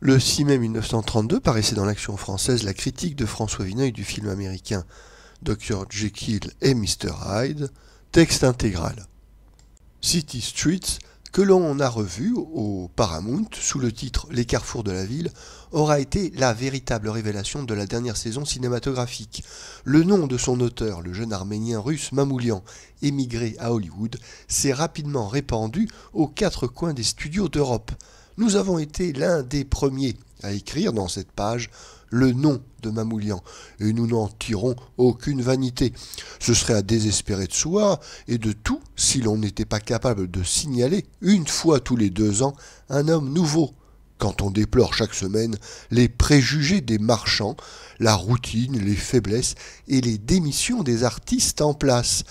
Le 6 mai 1932 paraissait dans l'Action française la critique de François Vineuil du film américain Dr. Jekyll et Mr. Hyde, texte intégral. City Streets, que l'on a revu au Paramount sous le titre Les carrefours de la ville, aura été la véritable révélation de la dernière saison cinématographique. Le nom de son auteur, le jeune arménien russe Mamoulian, émigré à Hollywood, s'est rapidement répandu aux quatre coins des studios d'Europe. Nous avons été l'un des premiers à écrire dans cette page le nom de Mamoulian, et nous n'en tirons aucune vanité. Ce serait à désespérer de soi et de tout si l'on n'était pas capable de signaler, une fois tous les 2 ans, un homme nouveau, quand on déplore chaque semaine les préjugés des marchands, la routine, les faiblesses et les démissions des artistes en place.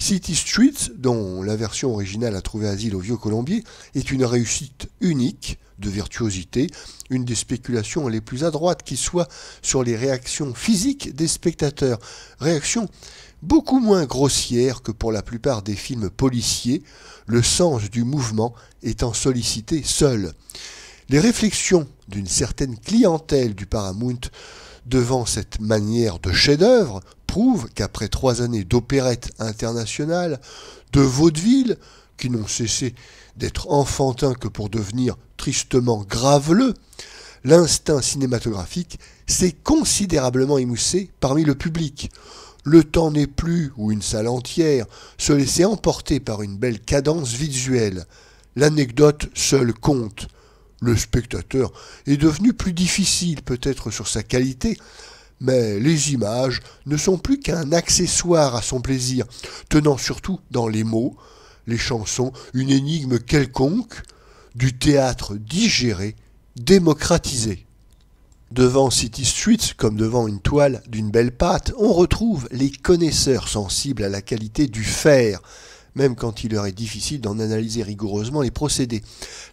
City Streets, dont la version originale a trouvé asile au Vieux Colombier, est une réussite unique, de virtuosité, une des spéculations les plus adroites qui soit sur les réactions physiques des spectateurs, réactions beaucoup moins grossières que pour la plupart des films policiers, le sens du mouvement étant sollicité seul. Les réflexions d'une certaine clientèle du Paramount devant cette manière de chef-d'œuvre prouvent qu'après 3 années d'opérette internationale, de vaudeville, qui n'ont cessé d'être enfantins que pour devenir tristement graveleux, l'instinct cinématographique s'est considérablement émoussé parmi le public. Le temps n'est plus, ou une salle entière, se laisser emporter par une belle cadence visuelle. L'anecdote seule compte. Le spectateur est devenu plus difficile peut-être sur sa qualité, mais les images ne sont plus qu'un accessoire à son plaisir, tenant surtout dans les mots, les chansons, une énigme quelconque, du théâtre digéré, démocratisé. Devant City Streets, comme devant une toile d'une belle pâte, on retrouve les connaisseurs sensibles à la qualité du fer, même quand il leur est difficile d'en analyser rigoureusement les procédés.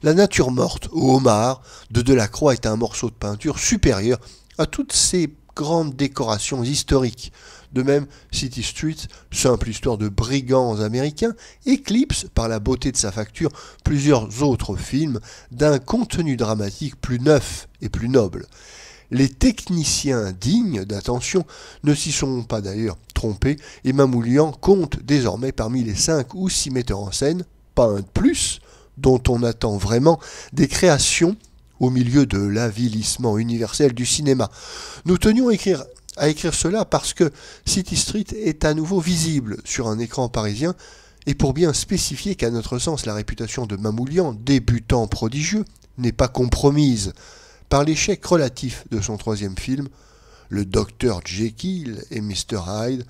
La nature morte, au homard, de Delacroix est un morceau de peinture supérieur à toutes ces grandes décorations historiques. De même, City Streets, simple histoire de brigands américains, éclipse par la beauté de sa facture plusieurs autres films d'un contenu dramatique plus neuf et plus noble. Les techniciens dignes d'attention ne s'y sont pas d'ailleurs trompés et Mamoulian compte désormais parmi les 5 ou 6 metteurs en scène, pas un de plus, dont on attend vraiment des créations au milieu de l'avilissement universel du cinéma. Nous tenions à écrire cela parce que City Street est à nouveau visible sur un écran parisien et pour bien spécifier qu'à notre sens la réputation de Mamoulian, débutant prodigieux, n'est pas compromise par l'échec relatif de son 3e film, le Dr. Jekyll et Mr. Hyde.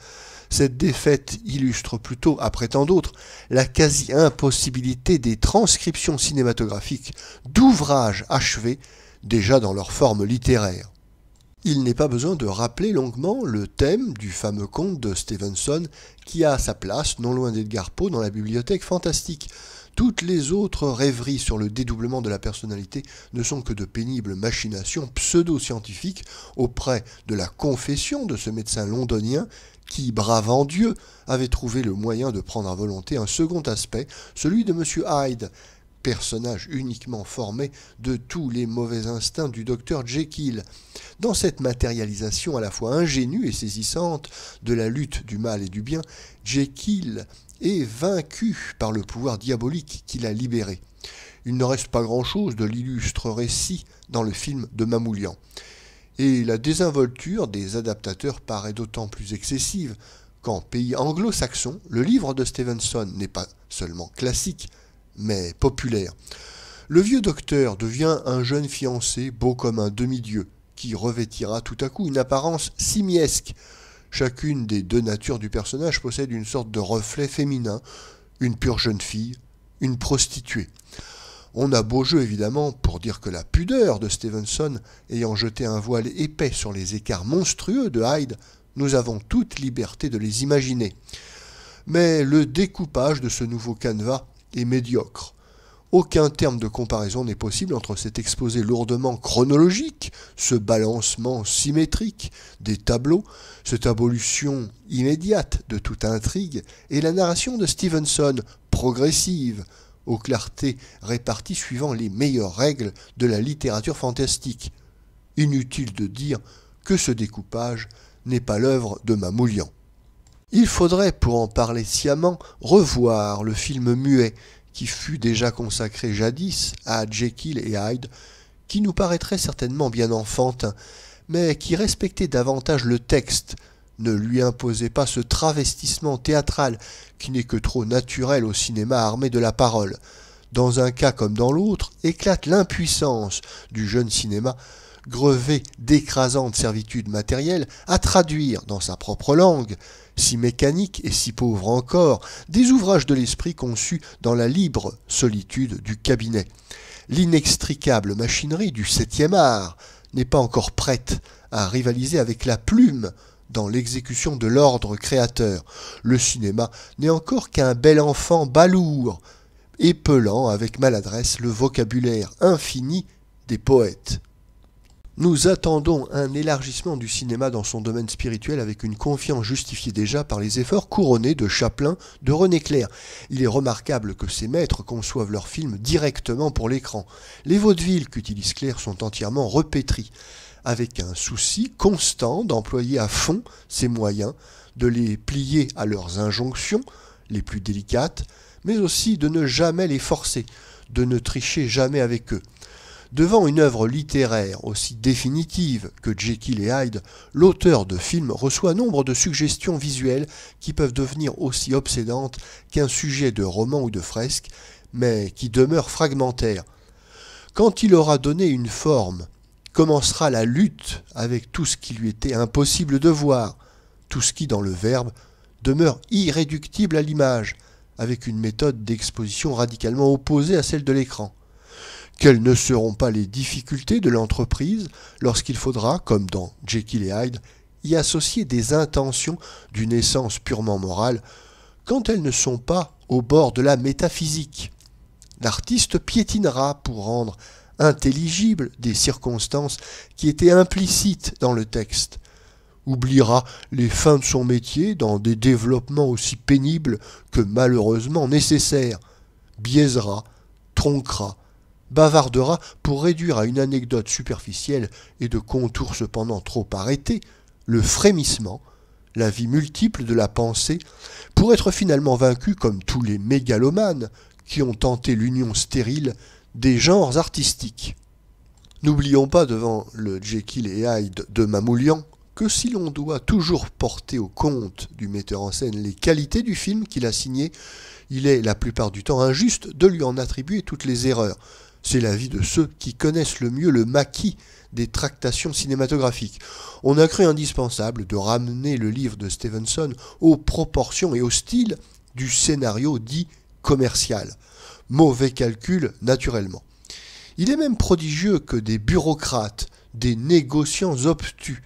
Cette défaite illustre plutôt, après tant d'autres, la quasi-impossibilité des transcriptions cinématographiques d'ouvrages achevés déjà dans leur forme littéraire. Il n'est pas besoin de rappeler longuement le thème du fameux conte de Stevenson qui a sa place non loin d'Edgar Poe dans la bibliothèque fantastique. Toutes les autres rêveries sur le dédoublement de la personnalité ne sont que de pénibles machinations pseudo-scientifiques auprès de la confession de ce médecin londonien qui, bravant Dieu, avait trouvé le moyen de prendre à volonté un second aspect, celui de M. Hyde, personnage uniquement formé de tous les mauvais instincts du docteur Jekyll. Dans cette matérialisation à la fois ingénue et saisissante de la lutte du mal et du bien, Jekyll est vaincu par le pouvoir diabolique qui l'a libéré. Il ne reste pas grand-chose de l'illustre récit dans le film de Mamoulian. Et la désinvolture des adaptateurs paraît d'autant plus excessive qu'en pays anglo-saxon, le livre de Stevenson n'est pas seulement classique, mais populaire. Le vieux docteur devient un jeune fiancé beau comme un demi-dieu, qui revêtira tout à coup une apparence simiesque. Chacune des 2 natures du personnage possède une sorte de reflet féminin, une pure jeune fille, une prostituée. On a beau jeu évidemment pour dire que la pudeur de Stevenson ayant jeté un voile épais sur les écarts monstrueux de Hyde, nous avons toute liberté de les imaginer. Mais le découpage de ce nouveau canevas est médiocre. Aucun terme de comparaison n'est possible entre cet exposé lourdement chronologique, ce balancement symétrique des tableaux, cette abolition immédiate de toute intrigue, et la narration de Stevenson, progressive, aux clartés réparties suivant les meilleures règles de la littérature fantastique. Inutile de dire que ce découpage n'est pas l'œuvre de Mamoulian. Il faudrait, pour en parler sciemment, revoir le film muet qui fut déjà consacré jadis à Jekyll et Hyde, qui nous paraîtrait certainement bien enfantin, mais qui respectait davantage le texte, ne lui imposait pas ce travestissement théâtral qui n'est que trop naturel au cinéma armé de la parole. Dans un cas comme dans l'autre, éclate l'impuissance du jeune cinéma, grevé d'écrasantes servitudes matérielles, à traduire dans sa propre langue, si mécanique et si pauvre encore, des ouvrages de l'esprit conçus dans la libre solitude du cabinet. L'inextricable machinerie du 7e art n'est pas encore prête à rivaliser avec la plume dans l'exécution de l'ordre créateur. Le cinéma n'est encore qu'un bel enfant balourd, épelant avec maladresse le vocabulaire infini des poètes. Nous attendons un élargissement du cinéma dans son domaine spirituel avec une confiance justifiée déjà par les efforts couronnés de Chaplin, de René Clair. Il est remarquable que ces maîtres conçoivent leurs films directement pour l'écran. Les vaudevilles qu'utilise Clair sont entièrement repétris, avec un souci constant d'employer à fond ces moyens, de les plier à leurs injonctions les plus délicates, mais aussi de ne jamais les forcer, de ne tricher jamais avec eux. Devant une œuvre littéraire aussi définitive que Jekyll et Hyde, l'auteur de films reçoit nombre de suggestions visuelles qui peuvent devenir aussi obsédantes qu'un sujet de roman ou de fresque, mais qui demeurent fragmentaires. Quand il aura donné une forme, commencera la lutte avec tout ce qui lui était impossible de voir, tout ce qui, dans le verbe, demeure irréductible à l'image, avec une méthode d'exposition radicalement opposée à celle de l'écran. Quelles ne seront pas les difficultés de l'entreprise lorsqu'il faudra, comme dans Jekyll et Hyde, y associer des intentions d'une essence purement morale, quand elles ne sont pas au bord de la métaphysique. L'artiste piétinera pour rendre intelligibles des circonstances qui étaient implicites dans le texte, oubliera les fins de son métier dans des développements aussi pénibles que malheureusement nécessaires, biaisera, tronquera, bavardera pour réduire à une anecdote superficielle et de contours cependant trop arrêtés, le frémissement, la vie multiple de la pensée, pour être finalement vaincu comme tous les mégalomanes qui ont tenté l'union stérile des genres artistiques. N'oublions pas devant le Jekyll et Hyde de Mamoulian que si l'on doit toujours porter au compte du metteur en scène les qualités du film qu'il a signé, il est la plupart du temps injuste de lui en attribuer toutes les erreurs. C'est l'avis de ceux qui connaissent le mieux le maquis des tractations cinématographiques. On a cru indispensable de ramener le livre de Stevenson aux proportions et au style du scénario dit commercial. Mauvais calcul, naturellement. Il est même prodigieux que des bureaucrates, des négociants obtus,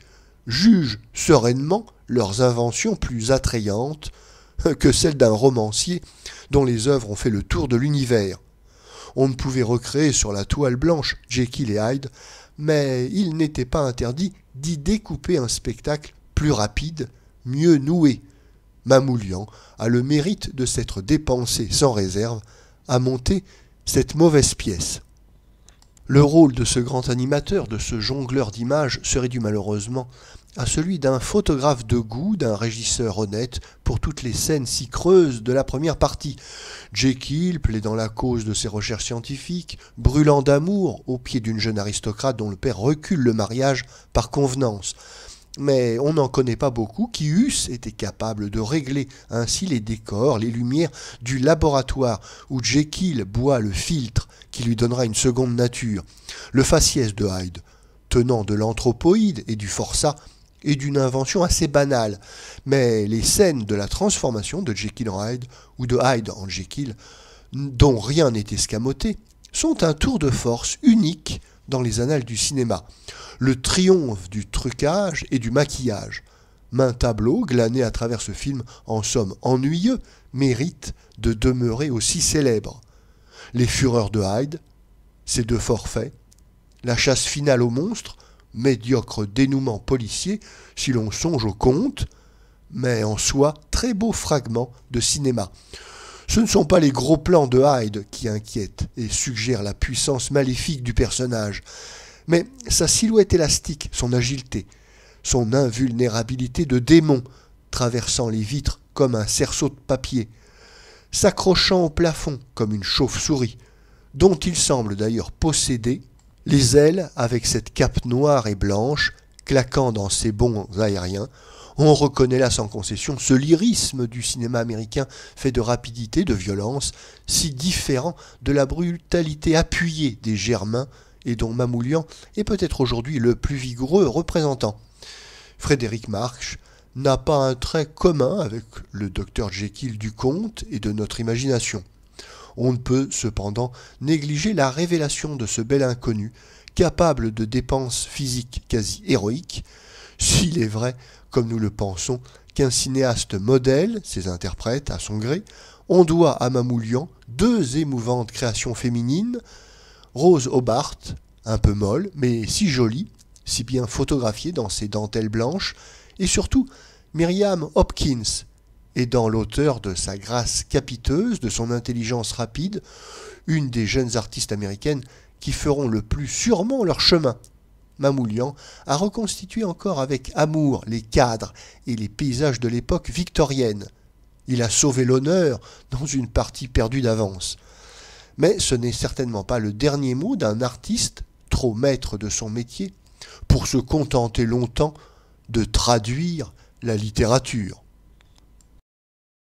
jugent sereinement leurs inventions plus attrayantes que celles d'un romancier dont les œuvres ont fait le tour de l'univers. On ne pouvait recréer sur la toile blanche Jekyll et Hyde, mais il n'était pas interdit d'y découper un spectacle plus rapide, mieux noué. Mamoulian a le mérite de s'être dépensé sans réserve à monter cette mauvaise pièce. Le rôle de ce grand animateur, de ce jongleur d'images, se réduit malheureusement à celui d'un photographe de goût, d'un régisseur honnête pour toutes les scènes si creuses de la première partie. Jekyll, plaidant la cause de ses recherches scientifiques, brûlant d'amour au pied d'une jeune aristocrate dont le père recule le mariage par convenance. Mais on n'en connaît pas beaucoup qui eussent été capables de régler ainsi les décors, les lumières du laboratoire où Jekyll boit le filtre qui lui donnera une seconde nature. Le faciès de Hyde, tenant de l'anthropoïde et du forçat, et d'une invention assez banale, mais les scènes de la transformation de Jekyll en Hyde, ou de Hyde en Jekyll, dont rien n'est escamoté, sont un tour de force unique dans les annales du cinéma. Le triomphe du trucage et du maquillage. Maints tableaux, glanés à travers ce film en somme ennuyeux, méritent de demeurer aussi célèbres. Les fureurs de Hyde, ses deux forfaits, la chasse finale aux monstres, médiocre dénouement policier si l'on songe au conte, mais en soi très beau fragment de cinéma. Ce ne sont pas les gros plans de Hyde qui inquiètent et suggèrent la puissance maléfique du personnage, mais sa silhouette élastique, son agilité, son invulnérabilité de démon, traversant les vitres comme un cerceau de papier, s'accrochant au plafond comme une chauve-souris, dont il semble d'ailleurs posséder les ailes avec cette cape noire et blanche, claquant dans ses bonds aériens. On reconnaît là sans concession ce lyrisme du cinéma américain fait de rapidité, de violence, si différent de la brutalité appuyée des Germains et dont Mamoulian est peut-être aujourd'hui le plus vigoureux représentant. Frédéric March n'a pas un trait commun avec le Dr Jekyll du conte et de notre imagination. On ne peut cependant négliger la révélation de ce bel inconnu, capable de dépenses physiques quasi héroïques, s'il est vrai, comme nous le pensons, qu'un cinéaste modèle ses interprètes à son gré. On doit à Mamoulian 2 émouvantes créations féminines, Rose Hobart, un peu molle, mais si jolie, si bien photographiée dans ses dentelles blanches, et surtout Miriam Hopkins, aidant l'auteur de sa grâce capiteuse, de son intelligence rapide, une des jeunes artistes américaines qui feront le plus sûrement leur chemin. Mamoulian a reconstitué encore avec amour les cadres et les paysages de l'époque victorienne. Il a sauvé l'honneur dans une partie perdue d'avance. Mais ce n'est certainement pas le dernier mot d'un artiste, trop maître de son métier, pour se contenter longtemps de traduire la littérature.